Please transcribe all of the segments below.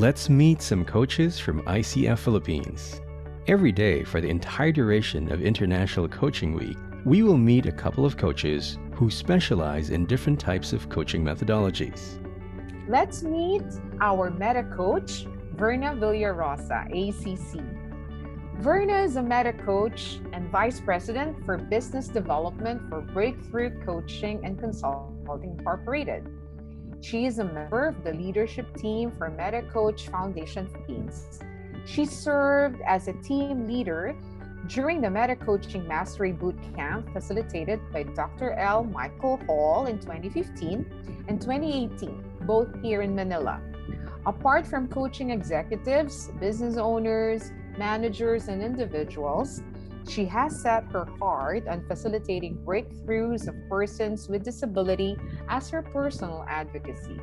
Let's meet some coaches from ICF Philippines. Every day for the entire duration of International Coaching Week, we will meet a couple of coaches who specialize in different types of coaching methodologies. Let's meet our meta coach, Verna Villarrosa, ACC. Verna is a meta coach and vice president for business development for Breakthrough Coaching and Consulting Incorporated. She is a member of the leadership team for Meta Coach Foundation Philippines. She served as a team leader during the Meta Coaching Mastery Boot Camp facilitated by Dr. L. Michael Hall in 2015 and 2018, both here in Manila. Apart from coaching executives, business owners, managers, and individuals, she has set her heart on facilitating breakthroughs of persons with disability as her personal advocacy.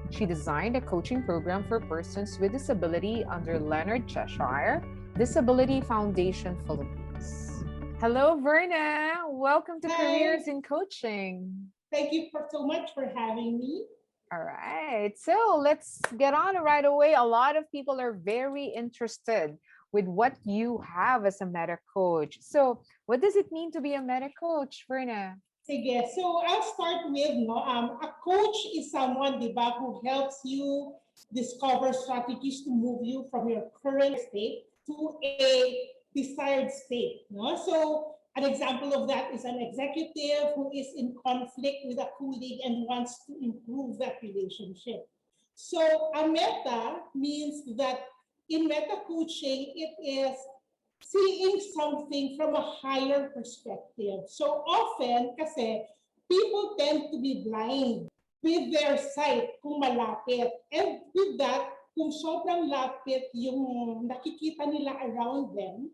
She designed a coaching program for persons with disability under Leonard Cheshire Disability Foundation Philippines. Hello, Verna. Welcome to Careers in Coaching. Thank you so much for having me. All right. So let's get on right away. A lot of people are very interested with what you have as a meta coach. So what does it mean to be a meta coach, Verna? Sige, so I'll start with, a coach is someone, di ba, who helps you discover strategies to move you from your current state to a desired state. No? So an example of that is an executive who is in conflict with a colleague and wants to improve that relationship. So a meta means that in meta coaching, it is seeing something from a higher perspective. So often, kasi people tend to be blind with their sight kung malapit. And with that, kung sobrang lapit yung nakikita nila around them,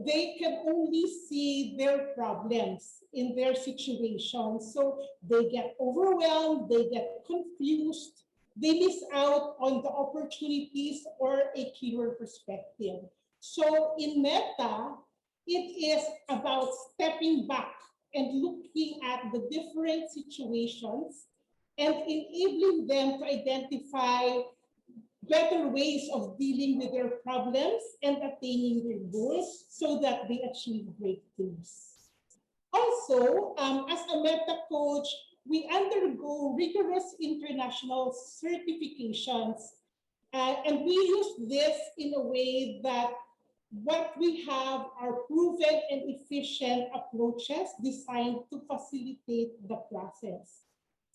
they can only see their problems in their situation. So they get overwhelmed, they get confused, they miss out on the opportunities or a clearer perspective. So in Meta, it is about stepping back and looking at the different situations and enabling them to identify better ways of dealing with their problems and attaining their goals so that they achieve breakthroughs. Also, as a Meta coach, we undergo rigorous international certifications, and we use this in a way that what we have are proven and efficient approaches designed to facilitate the process.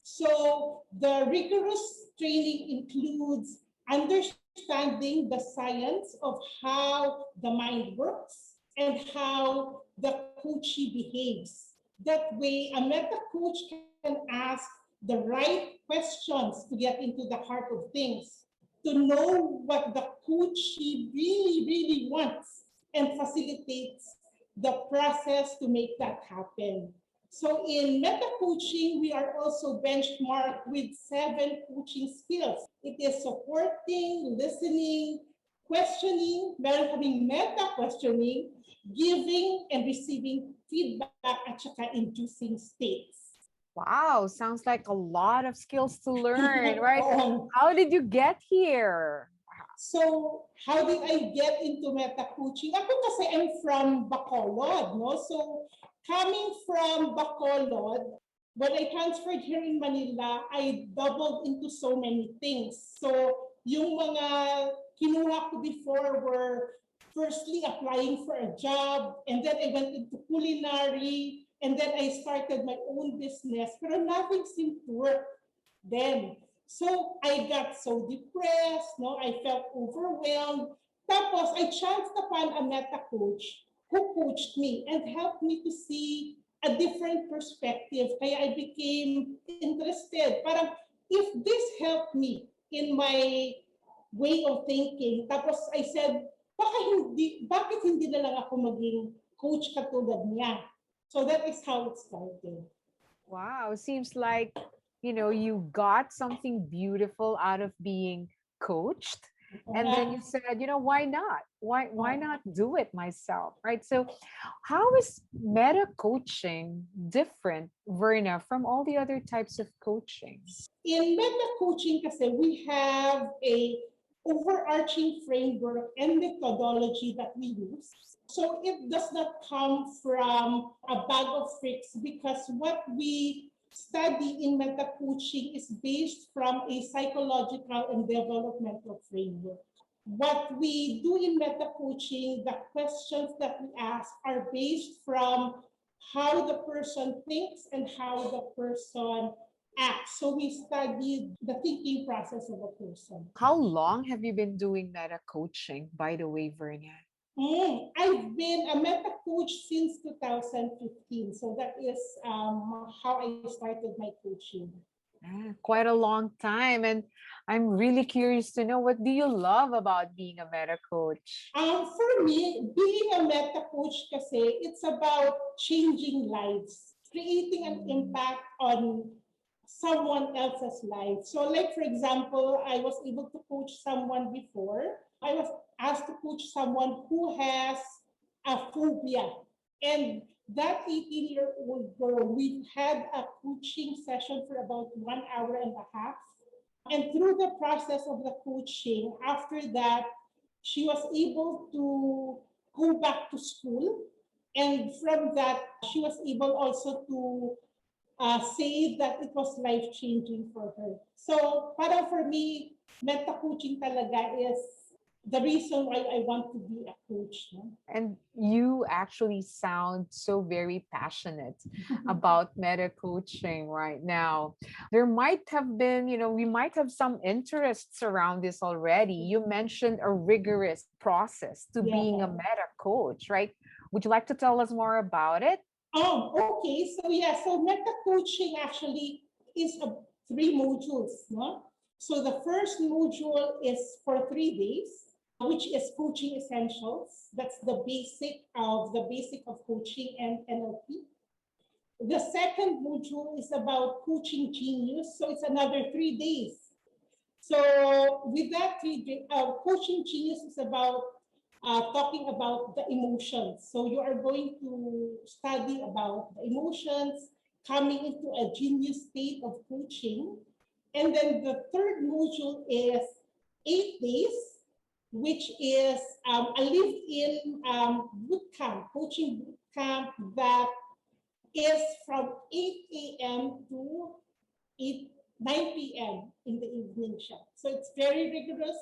So the rigorous training includes understanding the science of how the mind works and how the coachee behaves. That way, a meta coach can ask the right questions to get into the heart of things, to know what the coachee really wants and facilitates the process to make that happen. So in meta coaching, we are also benchmarked with 7 coaching skills. It is supporting, listening, questioning, meron kaming meta questioning, giving and receiving feedback at saka inducing states. Wow, sounds like a lot of skills to learn, right? How did you get here? So, how did I get into meta coaching? Ako kasi I'm from Bacolod, no? So, coming from Bacolod, when I transferred here in Manila, I doubled into so many things. So, yung mga kinuha ko before were firstly applying for a job, and then I went into culinary, and then I started my own business, pero nothing seemed to work then. So I got so depressed, no? I felt overwhelmed. Tapos I chanced upon a meta coach who coached me and helped me to see a different perspective. Kaya I became interested. Parang, if this helped me in my way of thinking, tapos I said, bakit hindi na lang ako maging coach katulad niya? So that is how it started. Wow, seems like, you got something beautiful out of being coached. And then you said, why not? Why not do it myself, right? So how is meta coaching different, Verna, from all the other types of coaching? In meta coaching kasi, we have a overarching framework and methodology that we use. So it does not come from a bag of tricks, because what we study in meta coaching is based from a psychological and developmental framework. What we do in meta coaching, the questions that we ask are based from how the person thinks and how the person acts. So we study the thinking process of a person. How long have you been doing meta coaching, by the way, Verna? I've been a meta coach since 2015. So that is how I started my coaching. Quite a long time. And I'm really curious to know, what do you love about being a meta coach? For me, being a meta coach kasi, it's about changing lives, creating an impact on someone else's life. So like, for example, I was able to coach someone before. I was asked to coach someone who has a phobia. And that 18-year-old girl, we had a coaching session for about 1 hour and a half. And through the process of the coaching, after that, she was able to go back to school. And from that, she was able also to say that it was life-changing for her. So parang for me, meta coaching talaga is the reason why I want to be a coach. No? And you actually sound so very passionate about meta coaching right now. There might have been, we might have some interests around this already. You mentioned a rigorous process to being a meta coach, right? Would you like to tell us more about it? Okay. So meta coaching actually is 3 modules. No? So the first module is for 3 days, which is coaching essentials. That's the basic of coaching and NLP. The second module is about coaching genius. So it's another 3 days. So with that 3 days, coaching genius is about talking about the emotions. So you are going to study about the emotions, coming into a genius state of coaching. And then the third module is 8 days, which is a live-in boot camp, coaching boot camp that is from 8 a.m. to 9 p.m. in the evening shift. So it's very rigorous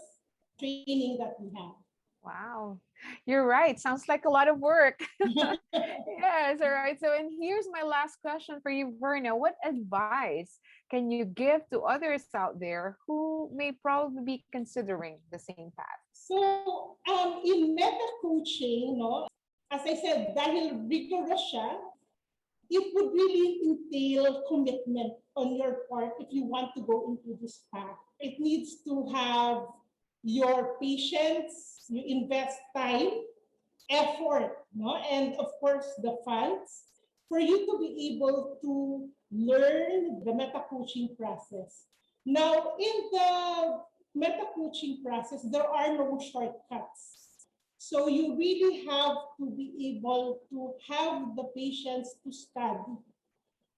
training that we have. Wow, you're right. Sounds like a lot of work. Yes, all right. So, and here's my last question for you, Verna. What advice can you give to others out there who may probably be considering the same path? So, in meta coaching, no, as I said, dahil rigorous siya, it would really entail commitment on your part if you want to go into this path. It needs to have your patience, you invest time, effort, no? And of course, the funds for you to be able to learn the meta coaching process. Now, in the meta coaching process, there are no shortcuts. So you really have to be able to have the patience to study.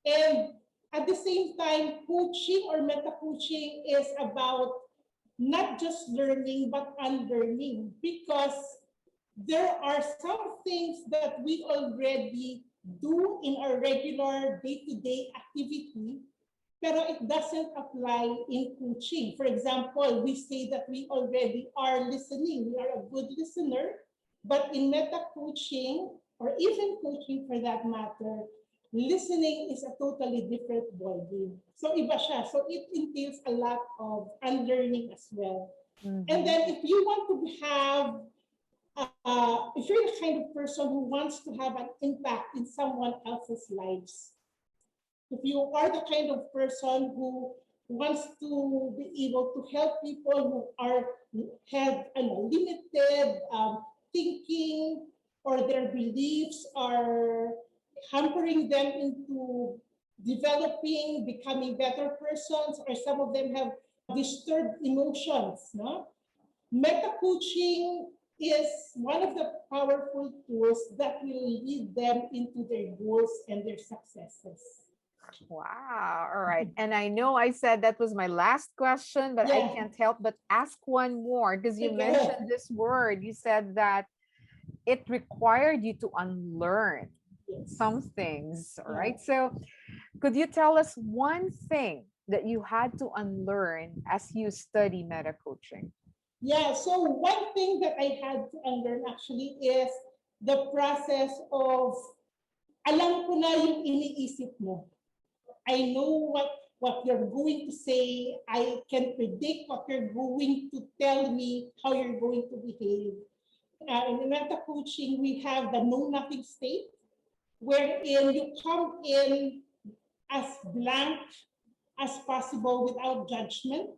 And at the same time, coaching or meta coaching is about not just learning, but unlearning, because there are some things that we already do in our regular day-to-day activity, pero it doesn't apply in coaching. For example, we say that we already are listening, we are a good listener, but in meta coaching, or even coaching for that matter, listening is a totally different ballgame. So iba siya. So it entails a lot of unlearning as well. Mm-hmm. And then if you want to have, if you're the kind of person who wants to have an impact in someone else's lives, if you are the kind of person who wants to be able to help people who have limited thinking, or their beliefs are hampering them into developing, becoming better persons, or some of them have disturbed emotions. No? Meta coaching is one of the powerful tools that will lead them into their goals and their successes. Wow. All right. And I know I said that was my last question, but I Yeah. can't help but ask one more because you Okay. mentioned this word. You said that it required you to unlearn Yes. some things. All Yeah. right. So, could you tell us one thing that you had to unlearn as you study meta coaching? Yeah, so one thing that I had to unlearn actually is the process of alam ko na yung iniisip mo. I know what you're going to say. I can predict what you're going to tell me, how you're going to behave. In meta coaching, we have the know nothing state, wherein you come in as blank as possible without judgment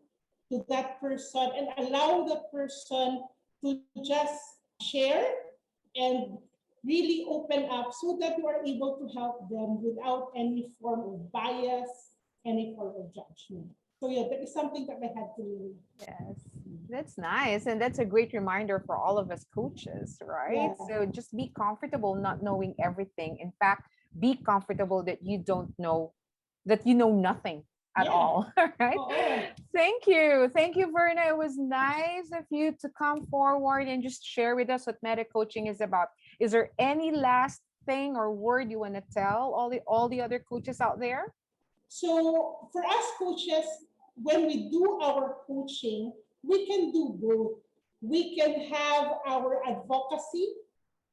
to that person and allow the person to just share and really open up so that you are able to help them without any form of bias, any form of judgment. So yeah, that is something that I had to learn. Yes, that's nice. And that's a great reminder for all of us coaches, right? Yeah. So just be comfortable not knowing everything. In fact, be comfortable that you don't know, that you know nothing at Yeah. all. All right. Oo. Thank you. Thank you, Verna. It was nice of you to come forward and just share with us what meta coaching is about. Is there any last thing or word you want to tell all the other coaches out there? So for us coaches, when we do our coaching, we can do both. We can have our advocacy.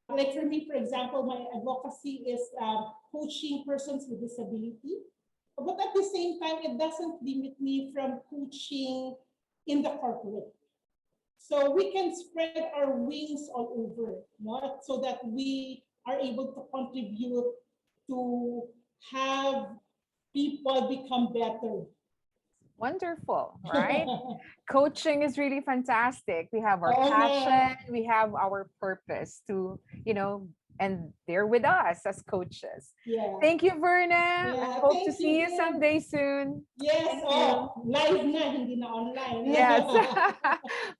Like for me, for example, my advocacy is coaching persons with disability. But at the same time, it doesn't limit me from coaching in the corporate. So we can spread our wings all over, no? So that we are able to contribute to have people become better. Wonderful, right? Coaching is really fantastic. We have our Oo nga. passion, we have our purpose to, and they're with us as coaches. Yeah. Thank you, Verna. I Yeah, hope to thank see you, you Kim. someday soon. Yes, Thank you. live na, hindi na online. Yes.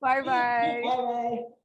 Bye bye. Bye-bye.